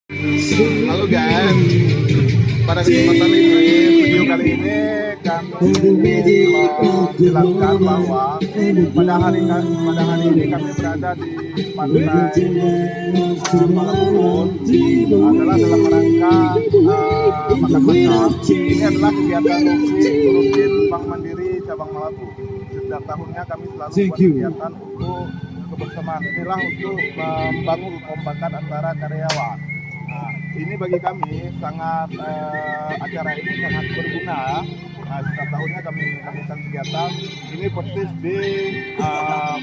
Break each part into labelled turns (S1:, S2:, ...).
S1: Halo guys, pada kesempatan ini, video kali ini kami menjelaskan bahwa pada hari ini kami berada di pantai Malabukun adalah dalam rangka makan malam. Ini adalah kegiatan rutin Bank Mandiri Cabang Malabu. Setiap tahunnya kami selalu buat kegiatan untuk kebersamaan. Inilah untuk membangun kekompakan antara karyawan. Nah, ini bagi kami sangat acara ini sangat berguna. Nah, setiap tahunnya kami lakukan kegiatan ini persis di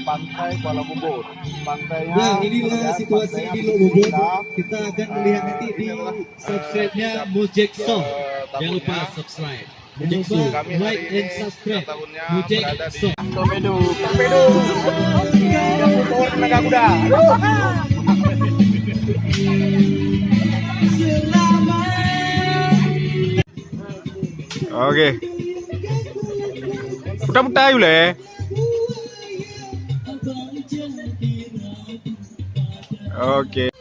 S1: pantai Kuala Bubur. Pantainya.
S2: Nah, inilah situasi di Lubuk. Kita akan melihat nanti di subscribe-nya Mujek Song. Jangan lupa subscribe. Jangan lupa like and subscribe. Mujek Song.
S1: Torpedo. Yang motor tenaga kuda. Oke. Putar-putar yuk le. Oke.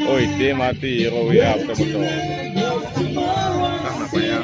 S1: Oh, itu mati Rowi apa betul? Kenapa ya?